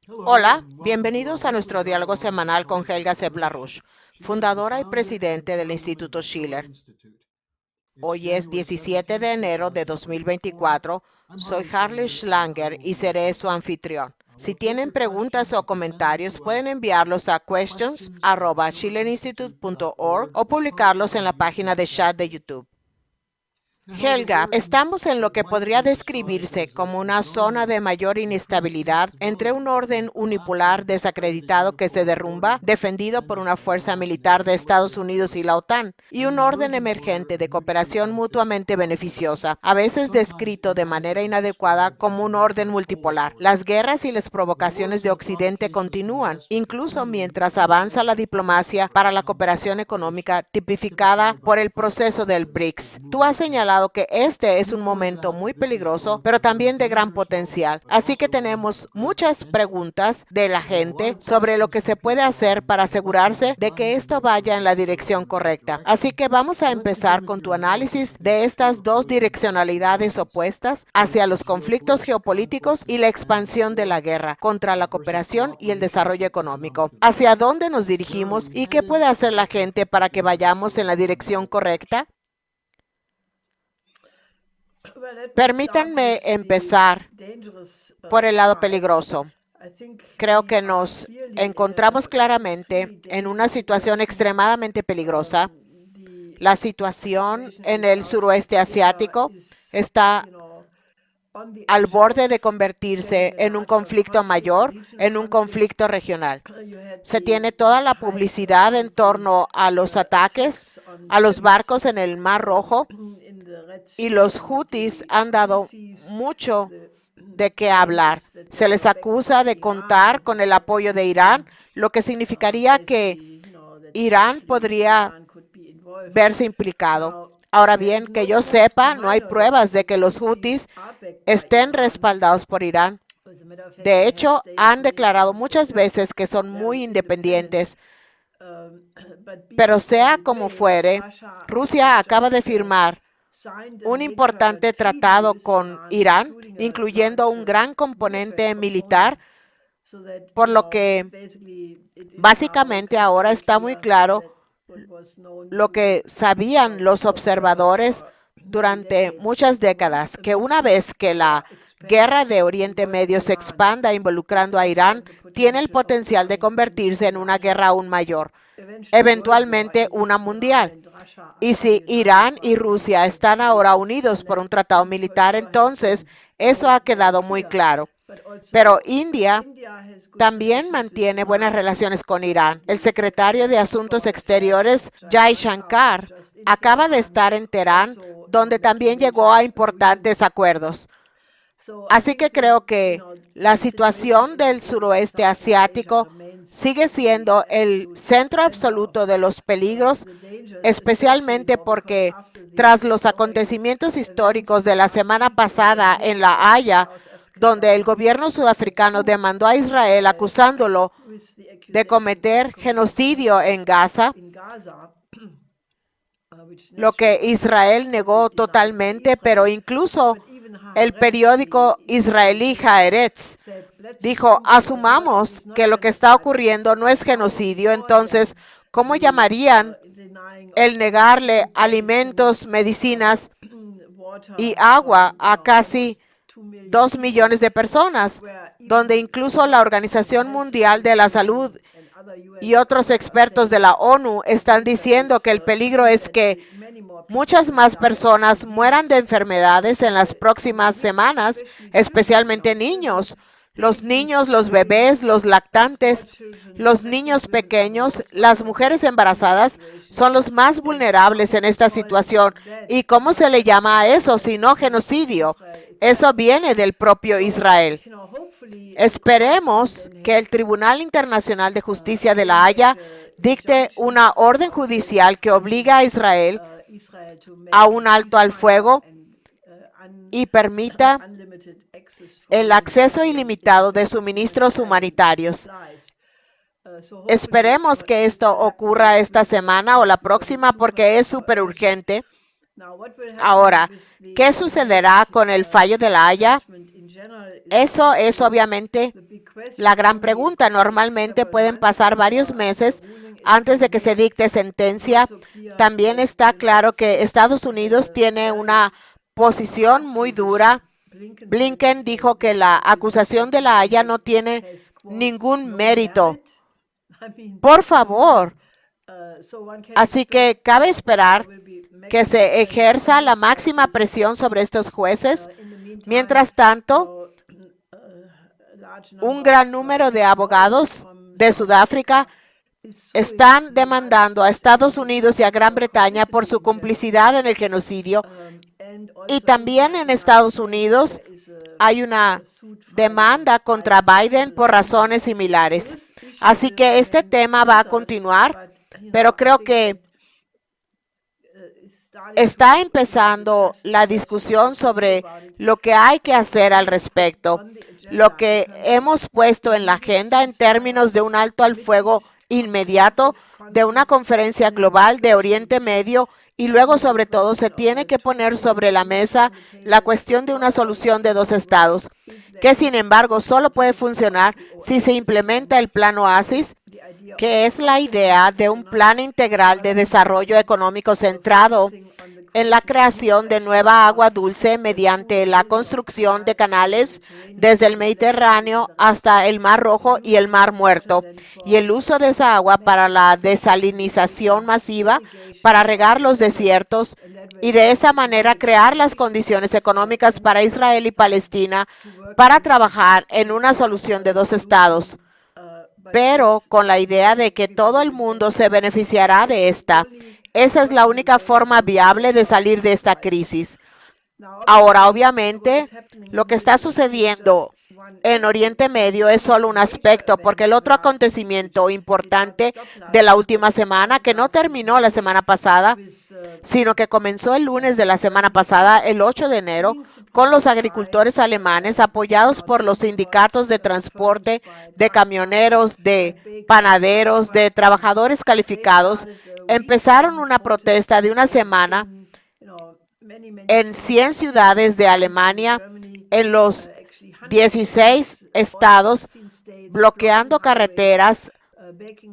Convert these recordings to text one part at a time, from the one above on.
Hola, bienvenidos a nuestro diálogo semanal con Helga Sepp-LaRouche, fundadora y presidente del Instituto Schiller. Hoy es 17 de enero de 2024. Soy Harley Schlanger y seré su anfitrión. Si tienen preguntas o comentarios, pueden enviarlos a questions@schillerinstitute.org o publicarlos en la página de chat de YouTube. Helga, estamos en lo que podría describirse como una zona de mayor inestabilidad entre un orden unipolar desacreditado que se derrumba, defendido por una fuerza militar de Estados Unidos y la OTAN, y un orden emergente de cooperación mutuamente beneficiosa, a veces descrito de manera inadecuada como un orden multipolar. Las guerras y las provocaciones de Occidente continúan, incluso mientras avanza la diplomacia para la cooperación económica tipificada por el proceso del BRICS. Tú has señalado que este es un momento muy peligroso, pero también de gran potencial. Así que tenemos muchas preguntas de la gente sobre lo que se puede hacer para asegurarse de que esto vaya en la dirección correcta. Así que vamos a empezar con tu análisis de estas dos direccionalidades opuestas hacia los conflictos geopolíticos y la expansión de la guerra contra la cooperación y el desarrollo económico. ¿Hacia dónde nos dirigimos y qué puede hacer la gente para que vayamos en la dirección correcta? Permítanme empezar por el lado peligroso. Creo que nos encontramos claramente en una situación extremadamente peligrosa. La situación en el suroeste asiático está al borde de convertirse en un conflicto mayor, en un conflicto regional. Se tiene toda la publicidad en torno a los ataques a los barcos en el Mar Rojo y los Houthis han dado mucho de qué hablar. Se les acusa de contar con el apoyo de Irán, lo que significaría que Irán podría verse implicado. Ahora bien, que yo sepa, no hay pruebas de que los Houthis estén respaldados por Irán. De hecho, han declarado muchas veces que son muy independientes. Pero sea como fuere, Rusia acaba de firmar un importante tratado con Irán, incluyendo un gran componente militar, por lo que básicamente ahora está muy claro lo que sabían los observadores durante muchas décadas, que una vez que la guerra de Oriente Medio se expanda involucrando a Irán, tiene el potencial de convertirse en una guerra aún mayor, eventualmente una mundial. Y si Irán y Rusia están ahora unidos por un tratado militar, entonces eso ha quedado muy claro. Pero India también mantiene buenas relaciones con Irán. El secretario de Asuntos Exteriores, Jai Shankar, acaba de estar en Teherán, donde también llegó a importantes acuerdos. Así que creo que la situación del suroeste asiático sigue siendo el centro absoluto de los peligros, especialmente porque tras los acontecimientos históricos de la semana pasada en La Haya, donde el gobierno sudafricano demandó a Israel acusándolo de cometer genocidio en Gaza, lo que Israel negó totalmente, pero incluso el periódico israelí Haaretz dijo, asumamos que lo que está ocurriendo no es genocidio, entonces, ¿cómo llamarían el negarle alimentos, medicinas y agua a casi 2 millones de personas, donde incluso la Organización Mundial de la Salud y otros expertos de la ONU están diciendo que el peligro es que muchas más personas mueran de enfermedades en las próximas semanas, especialmente niños? Los niños, los bebés, los lactantes, los niños pequeños, las mujeres embarazadas son los más vulnerables en esta situación. ¿Y cómo se le llama a eso si no genocidio? Eso viene del propio Israel. Esperemos que el Tribunal Internacional de Justicia de La Haya dicte una orden judicial que obliga a Israel a un alto al fuego y permita el acceso ilimitado de suministros humanitarios. Esperemos que esto ocurra esta semana o la próxima porque es súper urgente. Ahora, ¿qué sucederá con el fallo de La Haya? Eso es obviamente La gran pregunta, normalmente pueden pasar varios meses antes de que se dicte sentencia. También está claro que Estados Unidos tiene una posición muy dura. Blinken dijo que la acusación de La Haya no tiene ningún mérito. Por favor. Así que cabe esperar que se ejerza la máxima presión sobre estos jueces. Mientras tanto, un gran número de abogados de Sudáfrica están demandando a Estados Unidos y a Gran Bretaña por su complicidad en el genocidio. Y también en Estados Unidos hay una demanda contra Biden por razones similares. Así que este tema va a continuar, pero creo que está empezando la discusión sobre lo que hay que hacer al respecto. Lo que hemos puesto en la agenda en términos de un alto al fuego inmediato, de una conferencia global de Oriente Medio, y luego, sobre todo, se tiene que poner sobre la mesa la cuestión de una solución de dos estados, que sin embargo solo puede funcionar si se implementa el plan Oasis, que es la idea de un plan integral de desarrollo económico centrado en la creación de nueva agua dulce mediante la construcción de canales desde el Mediterráneo hasta el Mar Rojo y el Mar Muerto, y el uso de esa agua para la desalinización masiva, para regar los desiertos, y de esa manera crear las condiciones económicas para Israel y Palestina para trabajar en una solución de dos estados, pero con la idea de que todo el mundo se beneficiará de esta. Esa es la única forma viable de salir de esta crisis. Ahora, obviamente, lo que está sucediendo en Oriente Medio es solo un aspecto, porque el otro acontecimiento importante de la última semana, que no terminó la semana pasada, sino que comenzó el lunes de la semana pasada, el 8 de enero, con los agricultores alemanes apoyados por los sindicatos de transporte, de camioneros, de panaderos, de trabajadores calificados, empezaron una protesta de una semana en 100 ciudades de Alemania, en los 16 estados, bloqueando carreteras,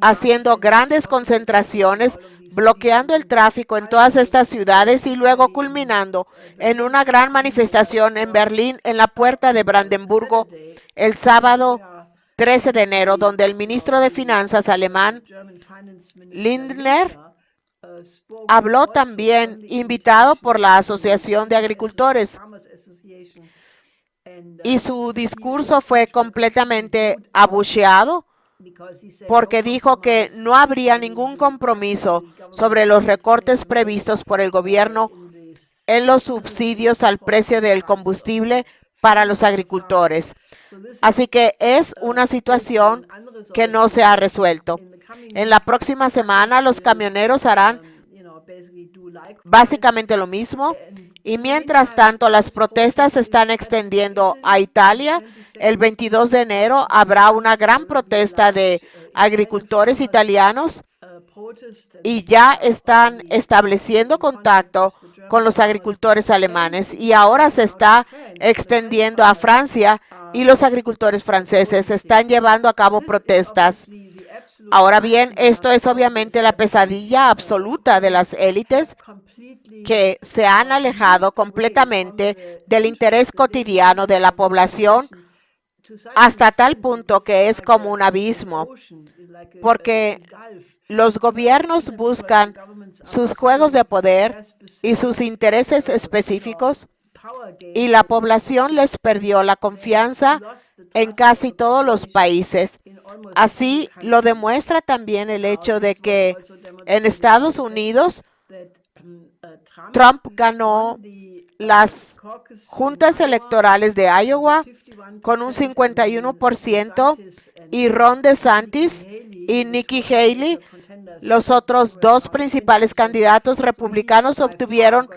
haciendo grandes concentraciones, bloqueando el tráfico en todas estas ciudades y luego culminando en una gran manifestación en Berlín, en la puerta de Brandenburgo, el sábado 13 de enero, donde el ministro de Finanzas alemán, Lindner, habló también, invitado por la Asociación de Agricultores, y su discurso fue completamente abucheado porque dijo que no habría ningún compromiso sobre los recortes previstos por el gobierno en los subsidios al precio del combustible para los agricultores. Así que es una situación que no se ha resuelto. En la próxima semana los camioneros harán básicamente lo mismo, y mientras tanto las protestas se están extendiendo a Italia. El 22 de enero habrá una gran protesta de agricultores italianos y ya están estableciendo contacto con los agricultores alemanes, y ahora se está extendiendo a Francia, y los agricultores franceses están llevando a cabo protestas. Ahora bien, esto es obviamente la pesadilla absoluta de las élites que se han alejado completamente del interés cotidiano de la población hasta tal punto que es como un abismo, porque los gobiernos buscan sus juegos de poder y sus intereses específicos, y la población les perdió la confianza en casi todos los países. Así lo demuestra también el hecho de que en Estados Unidos Trump ganó las juntas electorales de Iowa con un 51%, y Ron DeSantis y Nikki Haley, los otros dos principales candidatos republicanos, obtuvieron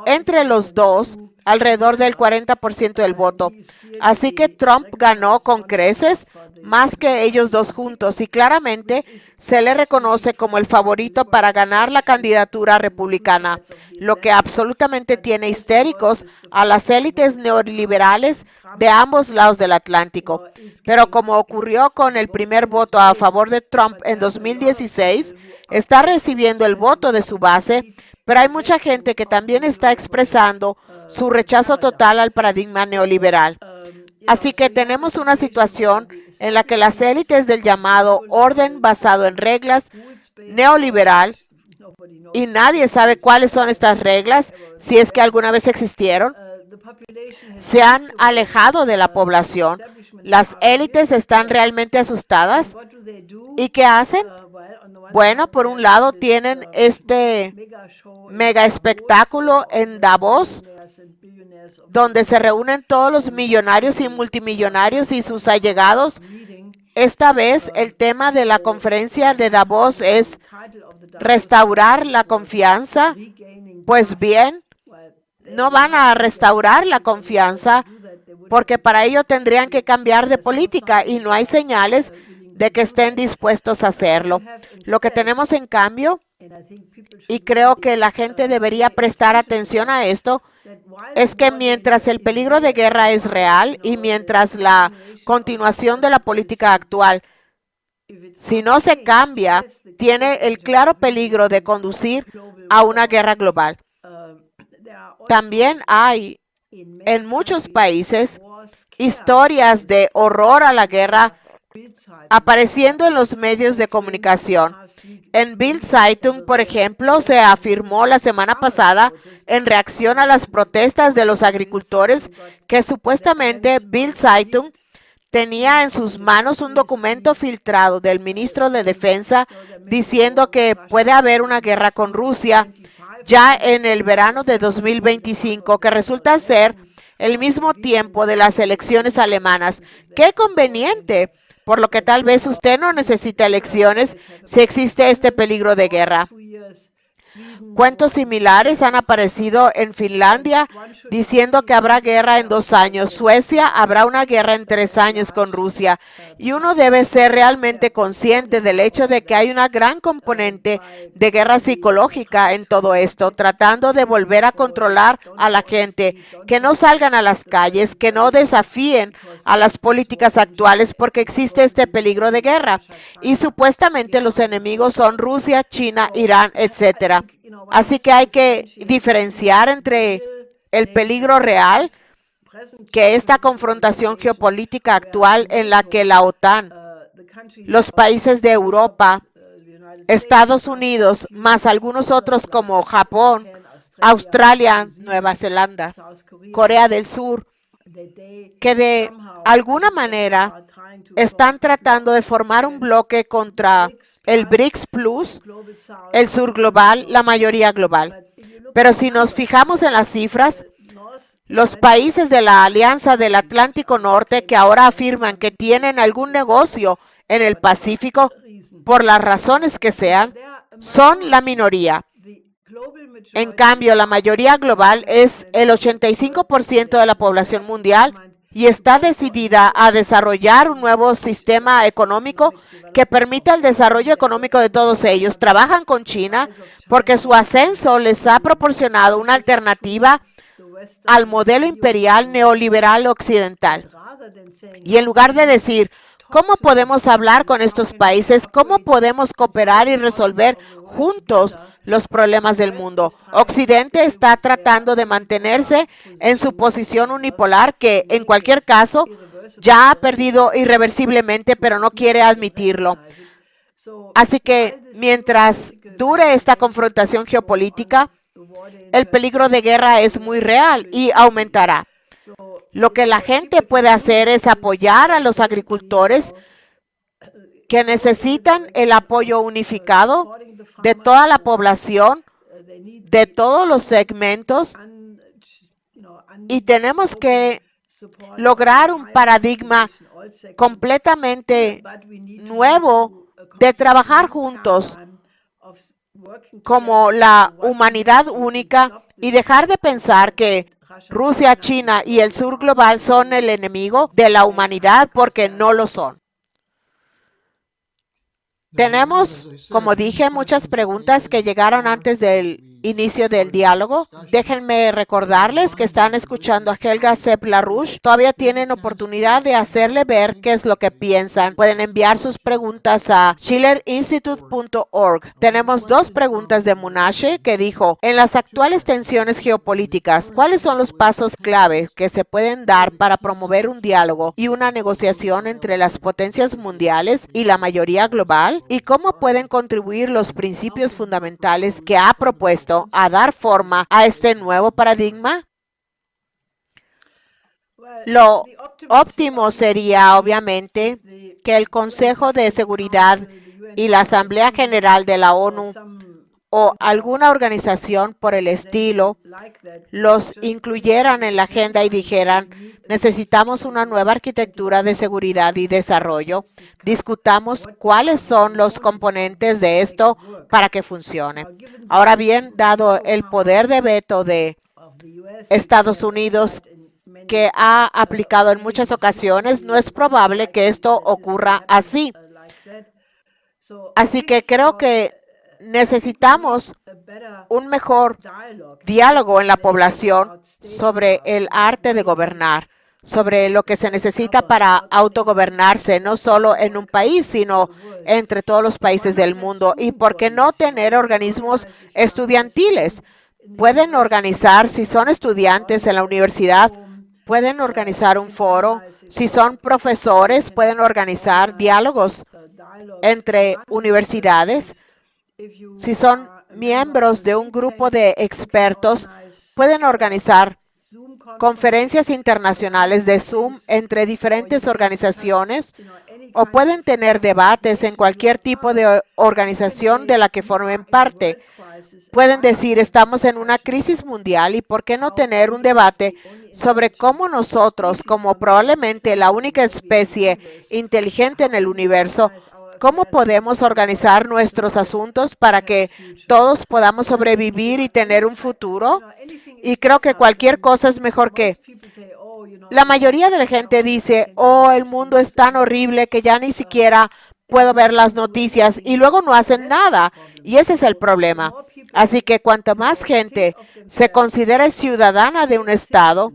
entre los dos alrededor del 40% del voto. Así que Trump ganó con creces más que ellos dos juntos, y claramente se le reconoce como el favorito para ganar la candidatura republicana, lo que absolutamente tiene histéricos a las élites neoliberales de ambos lados del Atlántico. Pero como ocurrió con el primer voto a favor de Trump en 2016, está recibiendo el voto de su base, pero hay mucha gente que también está expresando su rechazo total al paradigma neoliberal. Así que tenemos una situación en la que las élites del llamado orden basado en reglas neoliberal, y nadie sabe cuáles son estas reglas, si es que alguna vez existieron, se han alejado de la población. Las élites están realmente asustadas. ¿Y qué hacen? Bueno, por un lado tienen este mega espectáculo en Davos, donde se reúnen todos los millonarios y multimillonarios y sus allegados. Esta vez el tema de la conferencia de Davos es restaurar la confianza. Pues bien, no van a restaurar la confianza porque para ello tendrían que cambiar de política y no hay señales de que estén dispuestos a hacerlo. Lo que tenemos en cambio, y creo que la gente debería prestar atención a esto, es que mientras el peligro de guerra es real y mientras la continuación de la política actual, si no se cambia, tiene el claro peligro de conducir a una guerra global. También hay en muchos países historias de horror a la guerra apareciendo en los medios de comunicación. En Bild Zeitung, por ejemplo, se afirmó la semana pasada, en reacción a las protestas de los agricultores, que supuestamente Bild Zeitung tenía en sus manos un documento filtrado del ministro de Defensa diciendo que puede haber una guerra con Rusia ya en el verano de 2025, que resulta ser el mismo tiempo de las elecciones alemanas. ¡Qué conveniente! Por lo que tal vez usted no necesita elecciones si existe este peligro de guerra. Cuentos similares han aparecido en Finlandia diciendo que habrá guerra en 2 años. Suecia habrá una guerra en 3 años con Rusia. Y uno debe ser realmente consciente del hecho de que hay una gran componente de guerra psicológica en todo esto, tratando de volver a controlar a la gente, que no salgan a las calles, que no desafíen a las políticas actuales porque existe este peligro de guerra. Y supuestamente los enemigos son Rusia, China, Irán, etcétera. Así que hay que diferenciar entre el peligro real, que esta confrontación geopolítica actual en la que la OTAN, los países de Europa, Estados Unidos, más algunos otros como Japón, Australia, Nueva Zelanda, Corea del Sur, que de alguna manera están tratando de formar un bloque contra el BRICS Plus, el sur global, la mayoría global. Pero si nos fijamos en las cifras, los países de la Alianza del Atlántico Norte, que ahora afirman que tienen algún negocio en el Pacífico, por las razones que sean, son la minoría. En cambio, la mayoría global es el 85% de la población mundial y está decidida a desarrollar un nuevo sistema económico que permita el desarrollo económico de todos ellos. Trabajan con China porque su ascenso les ha proporcionado una alternativa al modelo imperial neoliberal occidental. Y en lugar de decir, ¿cómo podemos hablar con estos países? ¿Cómo podemos cooperar y resolver juntos los problemas del mundo? Occidente está tratando de mantenerse en su posición unipolar, que en cualquier caso ya ha perdido irreversiblemente, pero no quiere admitirlo. Así que mientras dure esta confrontación geopolítica, el peligro de guerra es muy real y aumentará. Lo que la gente puede hacer es apoyar a los agricultores que necesitan el apoyo unificado de toda la población, de todos los segmentos, y tenemos que lograr un paradigma completamente nuevo de trabajar juntos como la humanidad única y dejar de pensar que Rusia, China y el sur global son el enemigo de la humanidad, porque no lo son. Tenemos, como dije, muchas preguntas que llegaron antes del inicio del diálogo. Déjenme recordarles que están escuchando a Helga Sepp-LaRouche. Todavía tienen oportunidad de hacerle ver qué es lo que piensan. Pueden enviar sus preguntas a schillerinstitute.org. Tenemos dos preguntas de Munashe que dijo, en las actuales tensiones geopolíticas, ¿cuáles son los pasos clave que se pueden dar para promover un diálogo y una negociación entre las potencias mundiales y la mayoría global? ¿Y cómo pueden contribuir los principios fundamentales que ha propuesto a dar forma a este nuevo paradigma? Lo óptimo sería, obviamente, que el Consejo de Seguridad y la Asamblea General de la ONU o alguna organización por el estilo los incluyeran en la agenda y dijeran, necesitamos una nueva arquitectura de seguridad y desarrollo. Discutamos cuáles son los componentes de esto para que funcione. Ahora bien, dado el poder de veto de Estados Unidos que ha aplicado en muchas ocasiones, no es probable que esto ocurra así. Así que creo que necesitamos un mejor diálogo en la población sobre el arte de gobernar, sobre lo que se necesita para autogobernarse, no solo en un país, sino entre todos los países del mundo. ¿Y por qué no tener organismos estudiantiles? Pueden organizar, si son estudiantes en la universidad, pueden organizar un foro. Si son profesores, pueden organizar diálogos entre universidades. Si son miembros de un grupo de expertos, pueden organizar conferencias internacionales de Zoom entre diferentes organizaciones o pueden tener debates en cualquier tipo de organización de la que formen parte. Pueden decir, estamos en una crisis mundial y ¿por qué no tener un debate sobre cómo nosotros, como probablemente la única especie inteligente en el universo, cómo podemos organizar nuestros asuntos para que todos podamos sobrevivir y tener un futuro? Y creo que cualquier cosa es mejor que... La mayoría de la gente dice, oh, el mundo es tan horrible que ya ni siquiera puedo ver las noticias y luego no hacen nada. Y ese es el problema. Así que cuanto más gente se considere ciudadana de un estado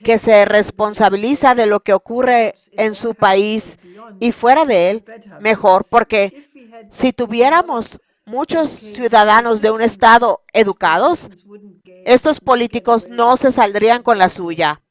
que se responsabiliza de lo que ocurre en su país y fuera de él, mejor, porque si tuviéramos muchos ciudadanos de un estado educados, estos políticos no se saldrían con la suya.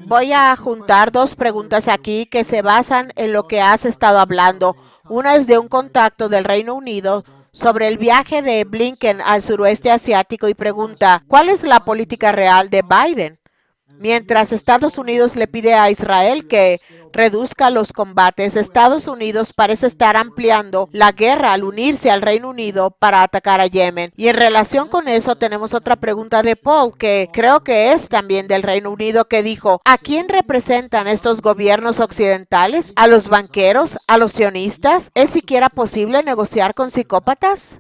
Voy a juntar dos preguntas aquí que se basan en lo que has estado hablando. Una es de un contacto del Reino Unido sobre el viaje de Blinken al suroeste asiático y pregunta, ¿cuál es la política real de Biden? Mientras Estados Unidos le pide a Israel que reduzca los combates, Estados Unidos parece estar ampliando la guerra al unirse al Reino Unido para atacar a Yemen. Y en relación con eso tenemos otra pregunta de Paul, que creo que es también del Reino Unido, que dijo, ¿a quién representan estos gobiernos occidentales? ¿A los banqueros? ¿A los sionistas? ¿Es siquiera posible negociar con psicópatas?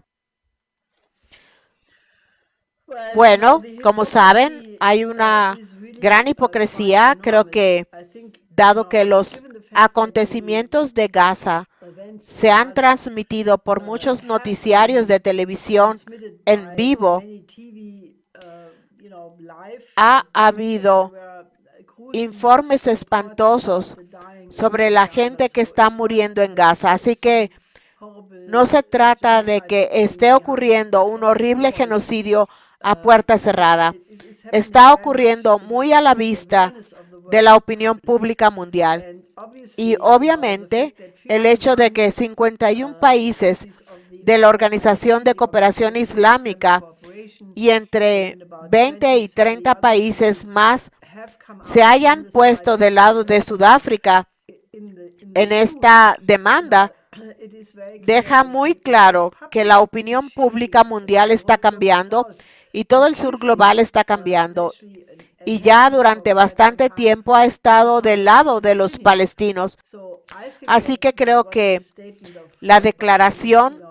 Bueno, como saben, hay una gran hipocresía. Creo que, dado que los acontecimientos de Gaza se han transmitido por muchos noticiarios de televisión en vivo, ha habido informes espantosos sobre la gente que está muriendo en Gaza. Así que no se trata de que esté ocurriendo un horrible genocidio a puerta cerrada. Está ocurriendo muy a la vista de la opinión pública mundial. Y obviamente el hecho de que 51 países de la Organización de Cooperación Islámica y entre 20 y 30 países más se hayan puesto del lado de Sudáfrica en esta demanda, deja muy claro que la opinión pública mundial está cambiando y todo el sur global está cambiando. Y ya durante bastante tiempo ha estado del lado de los palestinos. Así que creo que la declaración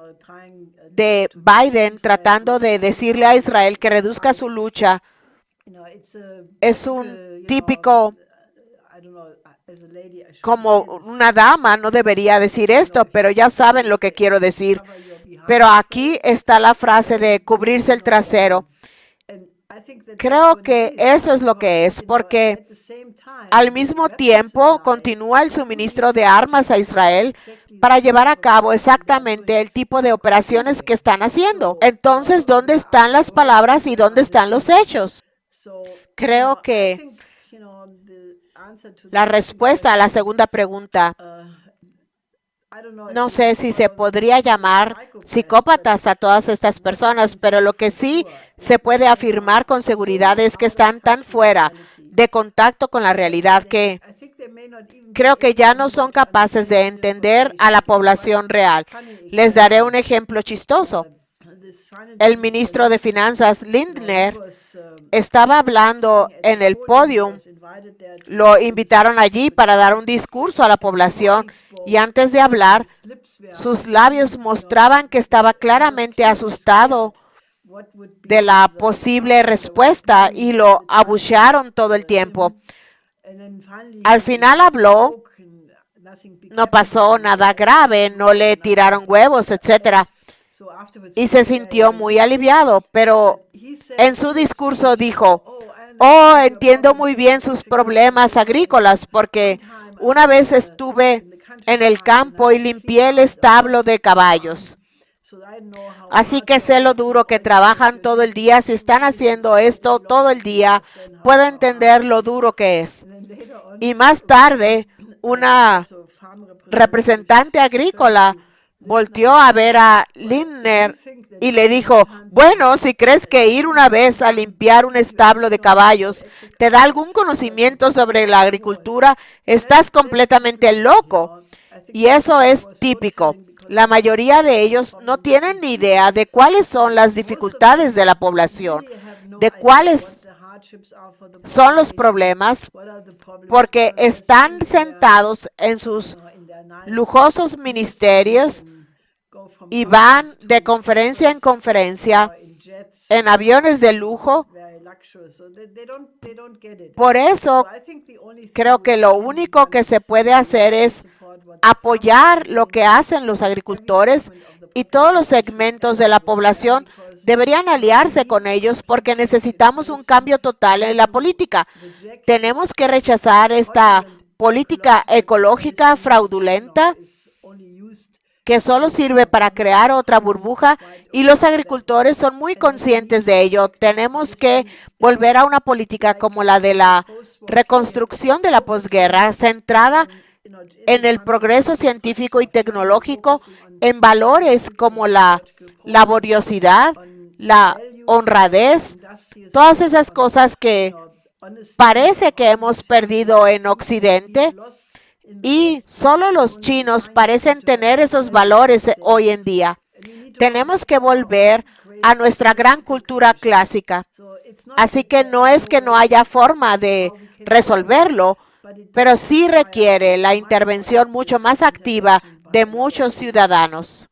de Biden tratando de decirle a Israel que reduzca su lucha es un típico como una dama no debería decir esto, pero ya saben lo que quiero decir. Pero aquí está la frase de cubrirse el trasero. Creo que eso es lo que es, porque al mismo tiempo continúa el suministro de armas a Israel para llevar a cabo exactamente el tipo de operaciones que están haciendo. Entonces, ¿dónde están las palabras y dónde están los hechos? Creo que la respuesta a la segunda pregunta, no sé si se podría llamar psicópatas a todas estas personas, pero lo que sí se puede afirmar con seguridad es que están tan fuera de contacto con la realidad que creo que ya no son capaces de entender a la población real. Les daré un ejemplo chistoso. El ministro de Finanzas, Lindner, estaba hablando en el podio. Lo invitaron allí para dar un discurso a la población y antes de hablar, sus labios mostraban que estaba claramente asustado de la posible respuesta y lo abuchearon todo el tiempo. Al final habló, no pasó nada grave, no le tiraron huevos, etcétera, y se sintió muy aliviado, pero en su discurso dijo, oh, entiendo muy bien sus problemas agrícolas, porque una vez estuve en el campo y limpié el establo de caballos. Así que sé lo duro que trabajan todo el día. Si están haciendo esto todo el día, puedo entender lo duro que es. Y más tarde, una representante agrícola volteó a ver a Lindner y le dijo, bueno, si crees que ir una vez a limpiar un establo de caballos te da algún conocimiento sobre la agricultura, estás completamente loco. Y eso es típico. La mayoría de ellos no tienen ni idea de cuáles son las dificultades de la población, de cuáles son los problemas, porque están sentados en sus lujosos ministerios y van de conferencia en conferencia en aviones de lujo. Por eso creo que lo único que se puede hacer es apoyar lo que hacen los agricultores, y todos los segmentos de la población deberían aliarse con ellos porque necesitamos un cambio total en la política. Tenemos que rechazar esta política ecológica fraudulenta que solo sirve para crear otra burbuja, y los agricultores son muy conscientes de ello. Tenemos que volver a una política como la de la reconstrucción de la posguerra, centrada en el progreso científico y tecnológico, en valores como la laboriosidad, la honradez, todas esas cosas que parece que hemos perdido en Occidente, y solo los chinos parecen tener esos valores hoy en día. Tenemos que volver a nuestra gran cultura clásica. Así que no es que no haya forma de resolverlo, pero sí requiere la intervención mucho más activa de muchos ciudadanos.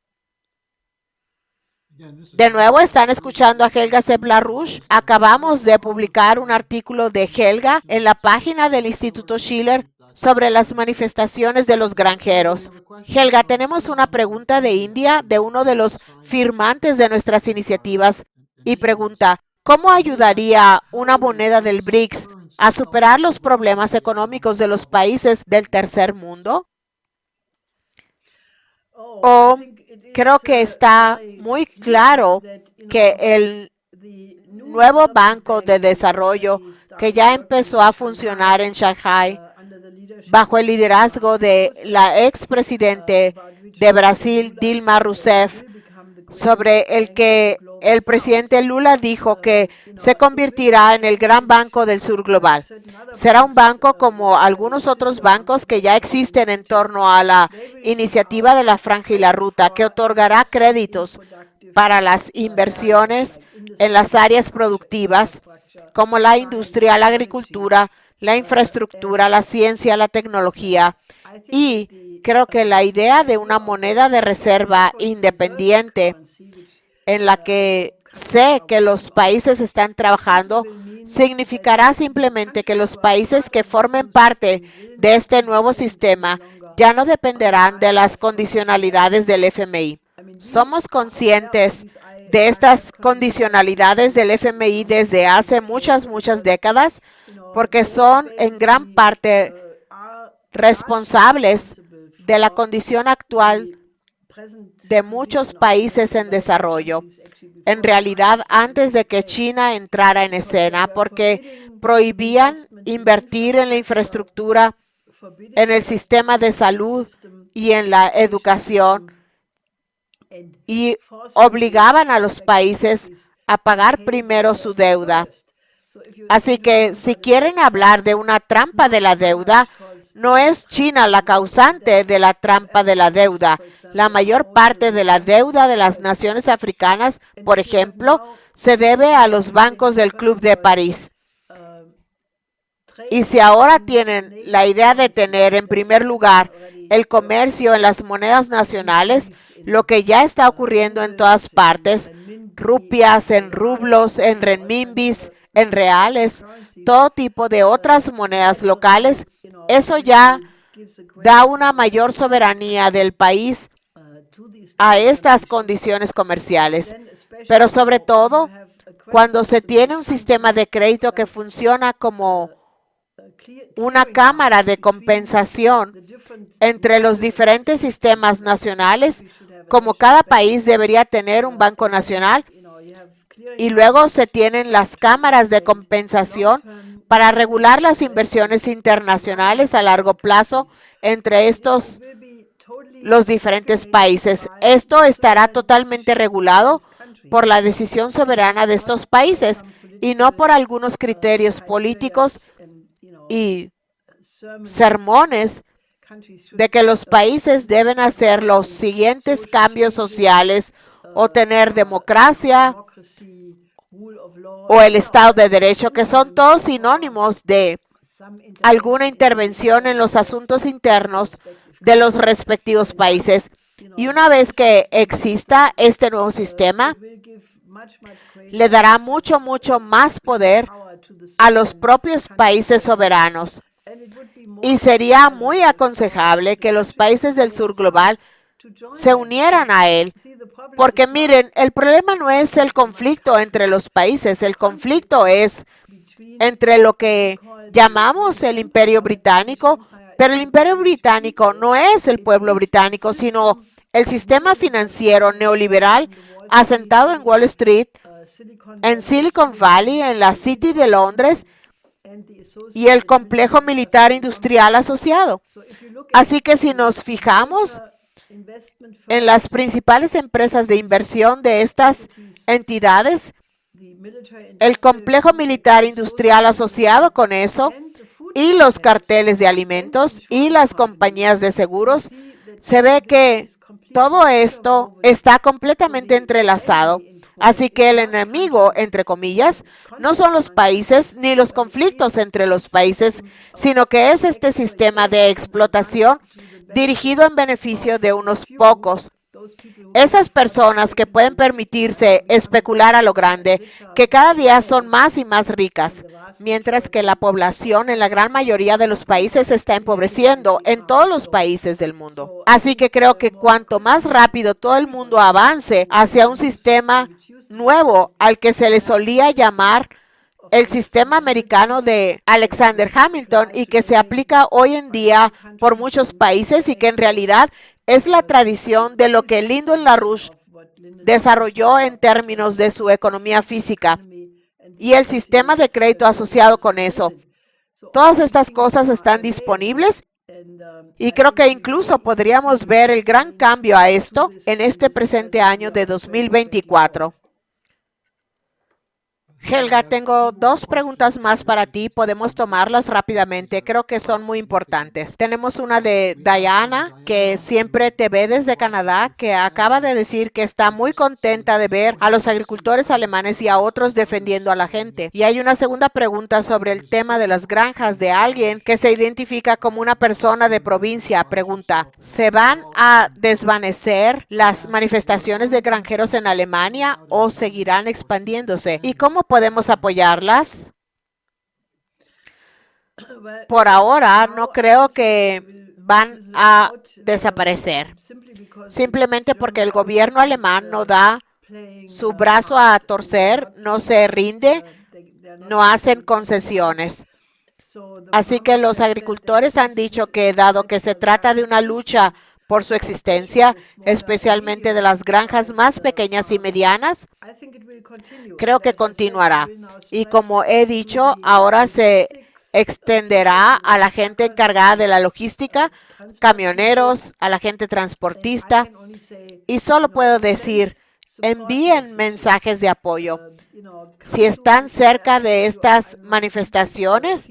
De nuevo, están escuchando a Helga Sepp-LaRouche. Acabamos de publicar un artículo de Helga en la página del Instituto Schiller sobre las manifestaciones de los granjeros. Helga, tenemos una pregunta de India, de uno de los firmantes de nuestras iniciativas, y pregunta, ¿cómo ayudaría una moneda del BRICS a superar los problemas económicos de los países del tercer mundo? Creo que está muy claro que el nuevo Banco de Desarrollo que ya empezó a funcionar en Shanghai bajo el liderazgo de la expresidente de Brasil, Dilma Rousseff, sobre el que el presidente Lula dijo que se convertirá en el gran banco del sur global. Será un banco como algunos otros bancos que ya existen en torno a la iniciativa de la Franja y la Ruta, que otorgará créditos para las inversiones en las áreas productivas como la industria, la agricultura, la infraestructura, la ciencia, la tecnología. Y creo que la idea de una moneda de reserva independiente en la que sé que los países están trabajando, significará simplemente que los países que formen parte de este nuevo sistema ya no dependerán de las condicionalidades del FMI. Somos conscientes de estas condicionalidades del FMI desde hace muchas décadas, porque son en gran parte responsables de la condición actual de muchos países en desarrollo. En realidad, antes de que China entrara en escena, porque prohibían invertir en la infraestructura, en el sistema de salud y en la educación, y obligaban a los países a pagar primero su deuda. Así que si quieren hablar de una trampa de la deuda, no es China la causante de la trampa de la deuda. La mayor parte de la deuda de las naciones africanas, por ejemplo, se debe a los bancos del Club de París. Y si ahora tienen la idea de tener en primer lugar el comercio en las monedas nacionales, lo que ya está ocurriendo en todas partes, rupias, en rublos, en renminbis, en reales, todo tipo de otras monedas locales, eso ya da una mayor soberanía del país a estas condiciones comerciales. Pero sobre todo, cuando se tiene un sistema de crédito que funciona como una cámara de compensación entre los diferentes sistemas nacionales, como cada país debería tener un banco nacional, y luego se tienen las cámaras de compensación para regular las inversiones internacionales a largo plazo entre los diferentes países. Esto estará totalmente regulado por la decisión soberana de estos países y no por algunos criterios políticos y sermones de que los países deben hacer los siguientes cambios sociales o tener democracia o el Estado de Derecho, que son todos sinónimos de alguna intervención en los asuntos internos de los respectivos países. Y una vez que exista este nuevo sistema, le dará mucho más poder a los propios países soberanos. Y sería muy aconsejable que los países del sur global se unieran a él. Porque miren, el problema no es el conflicto entre los países, el conflicto es entre lo que llamamos el Imperio Británico, pero el Imperio Británico no es el pueblo británico, sino el sistema financiero neoliberal asentado en Wall Street, en Silicon Valley, en la City de Londres, y el complejo militar industrial asociado. Así que si nos fijamos en las principales empresas de inversión de estas entidades, el complejo militar industrial asociado con eso, y los carteles de alimentos y las compañías de seguros, se ve que todo esto está completamente entrelazado. Así que el enemigo, entre comillas, no son los países ni los conflictos entre los países, sino que es este sistema de explotación dirigido en beneficio de unos pocos. Esas personas que pueden permitirse especular a lo grande, que cada día son más y más ricas, mientras que la población en la gran mayoría de los países está empobreciendo en todos los países del mundo. Así que creo que cuanto más rápido todo el mundo avance hacia un sistema nuevo al que se le solía llamar el sistema americano de Alexander Hamilton y que se aplica hoy en día por muchos países y que en realidad es la tradición de lo que Lyndon LaRouche desarrolló en términos de su economía física y el sistema de crédito asociado con eso. Todas estas cosas están disponibles y creo que incluso podríamos ver el gran cambio a esto en este presente año de 2024. Helga, tengo dos preguntas más para ti. Podemos tomarlas rápidamente. Creo que son muy importantes. Tenemos una de Diana, que siempre te ve desde Canadá, que acaba de decir que está muy contenta de ver a los agricultores alemanes y a otros defendiendo a la gente. Y hay una segunda pregunta sobre el tema de las granjas de alguien que se identifica como una persona de provincia. Pregunta, ¿se van a desvanecer las manifestaciones de granjeros en Alemania o seguirán expandiéndose? ¿Y cómo podemos apoyarlas? Por ahora, no creo que van a desaparecer, simplemente porque el gobierno alemán no da su brazo a torcer, no se rinde, no hacen concesiones. Así que los agricultores han dicho que dado que se trata de una lucha por su existencia, especialmente de las granjas más pequeñas y medianas, creo que continuará. Y como he dicho, ahora se extenderá a la gente encargada de la logística, camioneros, a la gente transportista. Y solo puedo decir, envíen mensajes de apoyo. Si están cerca de estas manifestaciones,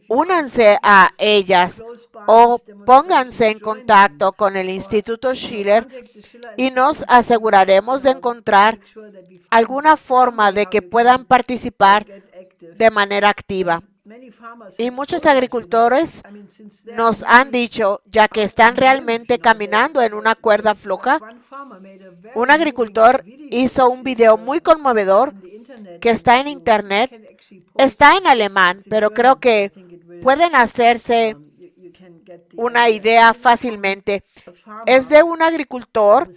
únanse a ellas o pónganse en contacto con el Instituto Schiller y nos aseguraremos de encontrar alguna forma de que puedan participar de manera activa. Y muchos agricultores nos han dicho, ya que están realmente caminando en una cuerda floja, un agricultor hizo un video muy conmovedor que está en internet, está en alemán, pero creo que pueden hacerse una idea fácilmente. Es de un agricultor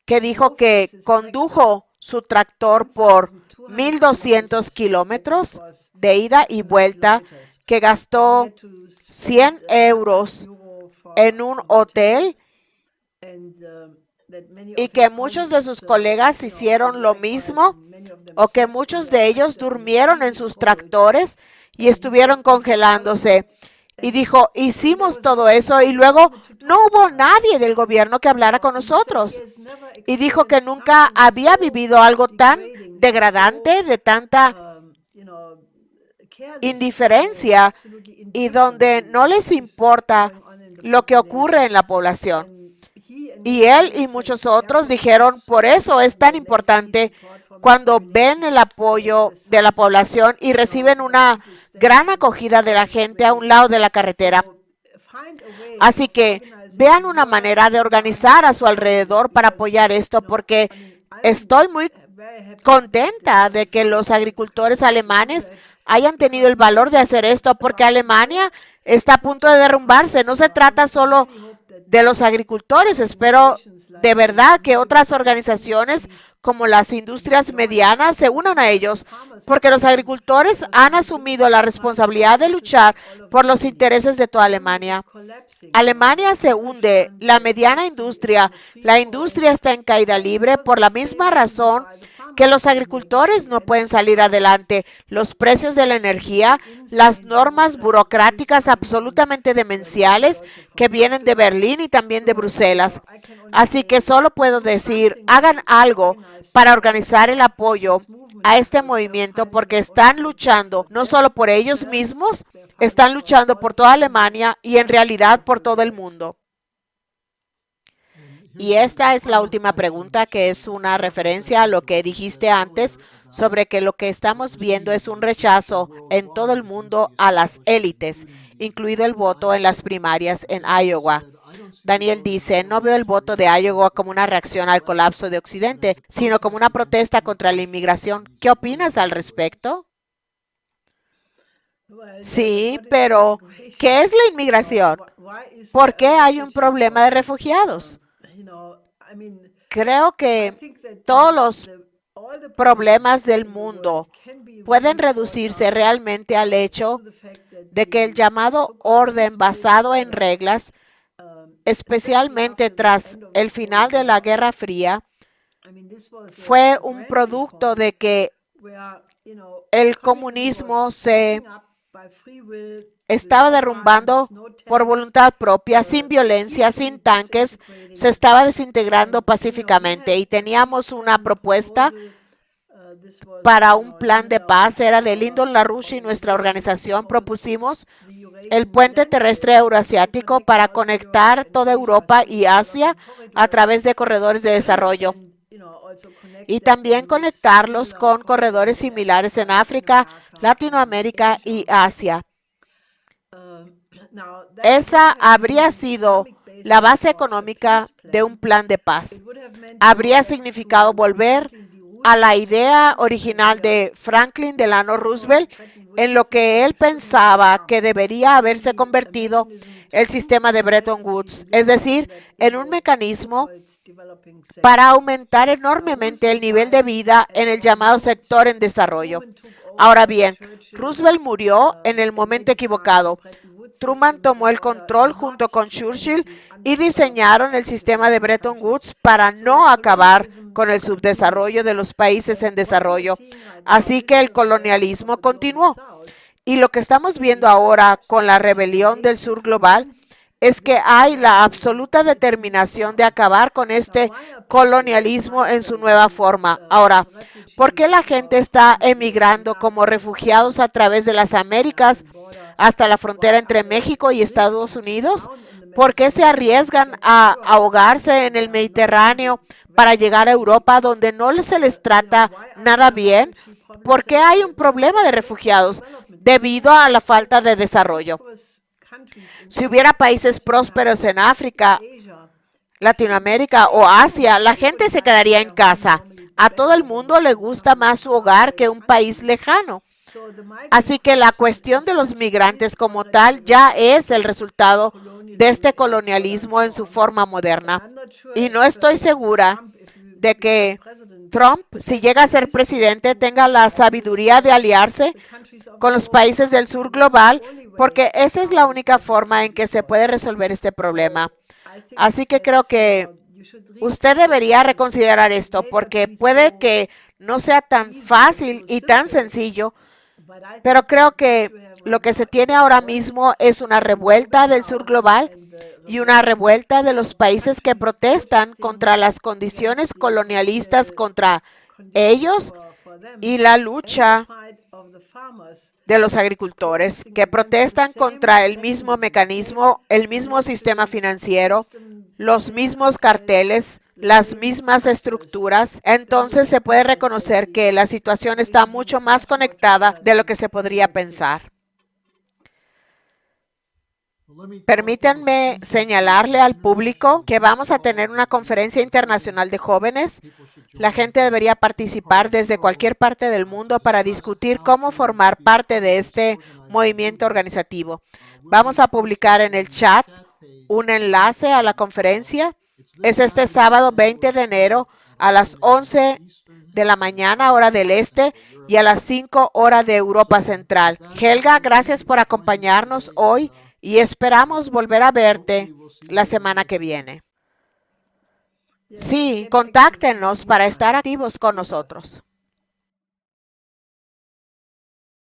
que dijo que condujo su tractor por 1,200 kilómetros de ida y vuelta, que gastó 100 euros en un hotel y que muchos de sus colegas hicieron lo mismo o que muchos de ellos durmieron en sus tractores y estuvieron congelándose. Y dijo, hicimos todo eso y luego no hubo nadie del gobierno que hablara con nosotros. Y dijo que nunca había vivido algo tan degradante, de tanta indiferencia y donde no les importa lo que ocurre en la población. Y él y muchos otros dijeron, por eso es tan importante cuando ven el apoyo de la población y reciben una gran acogida de la gente a un lado de la carretera. Así que vean una manera de organizar a su alrededor para apoyar esto, porque estoy muy contenta de que los agricultores alemanes hayan tenido el valor de hacer esto, porque Alemania está a punto de derrumbarse. No se trata solo de los agricultores. Espero de verdad que otras organizaciones como las industrias medianas se unan a ellos, porque los agricultores han asumido la responsabilidad de luchar por los intereses de toda Alemania. Alemania se hunde, la mediana industria, la industria está en caída libre por la misma razón que los agricultores no pueden salir adelante, los precios de la energía, las normas burocráticas absolutamente demenciales que vienen de Berlín y también de Bruselas. Así que solo puedo decir, hagan algo para organizar el apoyo a este movimiento, porque están luchando no solo por ellos mismos, están luchando por toda Alemania y en realidad por todo el mundo. Y esta es la última pregunta, que es una referencia a lo que dijiste antes sobre que lo que estamos viendo es un rechazo en todo el mundo a las élites, incluido el voto en las primarias en Iowa. Daniel dice, no veo el voto de Iowa como una reacción al colapso de Occidente, sino como una protesta contra la inmigración. ¿Qué opinas al respecto? Sí, pero ¿qué es la inmigración? ¿Por qué hay un problema de refugiados? Creo que todos los problemas del mundo pueden reducirse realmente al hecho de que el llamado orden basado en reglas, especialmente tras el final de la Guerra Fría, fue un producto de que el comunismo se estaba derrumbando por voluntad propia, sin violencia, sin tanques, se estaba desintegrando pacíficamente y teníamos una propuesta para un plan de paz. Era de Lyndon LaRouche y nuestra organización propusimos el puente terrestre euroasiático para conectar toda Europa y Asia a través de corredores de desarrollo y también conectarlos con corredores similares en África, Latinoamérica y Asia. Esa habría sido la base económica de un plan de paz. Habría significado volver a la idea original de Franklin Delano Roosevelt en lo que él pensaba que debería haberse convertido el sistema de Bretton Woods, es decir, en un mecanismo para aumentar enormemente el nivel de vida en el llamado sector en desarrollo. Ahora bien, Roosevelt murió en el momento equivocado. Truman tomó el control junto con Churchill y diseñaron el sistema de Bretton Woods para no acabar con el subdesarrollo de los países en desarrollo. Así que el colonialismo continuó. Y lo que estamos viendo ahora con la rebelión del sur global es que hay la absoluta determinación de acabar con este colonialismo en su nueva forma. Ahora, ¿por qué la gente está emigrando como refugiados a través de las Américas hasta la frontera entre México y Estados Unidos? ¿Por qué se arriesgan a ahogarse en el Mediterráneo para llegar a Europa donde no se les trata nada bien? ¿Por qué hay un problema de refugiados? Debido a la falta de desarrollo. Si hubiera países prósperos en África, Latinoamérica o Asia, la gente se quedaría en casa. A todo el mundo le gusta más su hogar que un país lejano. Así que la cuestión de los migrantes como tal ya es el resultado de este colonialismo en su forma moderna. Y no estoy segura de que Trump, si llega a ser presidente, tenga la sabiduría de aliarse con los países del sur global, porque esa es la única forma en que se puede resolver este problema. Así que creo que usted debería reconsiderar esto, porque puede que no sea tan fácil y tan sencillo, pero creo que lo que se tiene ahora mismo es una revuelta del sur global y una revuelta de los países que protestan contra las condiciones colonialistas contra ellos y la lucha de los agricultores que protestan contra el mismo mecanismo, el mismo sistema financiero, los mismos carteles, las mismas estructuras. Entonces se puede reconocer que la situación está mucho más conectada de lo que se podría pensar. Permítanme señalarle al público que vamos a tener una conferencia internacional de jóvenes. La gente debería participar desde cualquier parte del mundo para discutir cómo formar parte de este movimiento organizativo. Vamos a publicar en el chat un enlace a la conferencia. Es este sábado 20 de enero a las 11 de la mañana, hora del este, y a las 5 hora de Europa Central. Helga, gracias por acompañarnos hoy y esperamos volver a verte la semana que viene. Sí, contáctenos para estar activos con nosotros.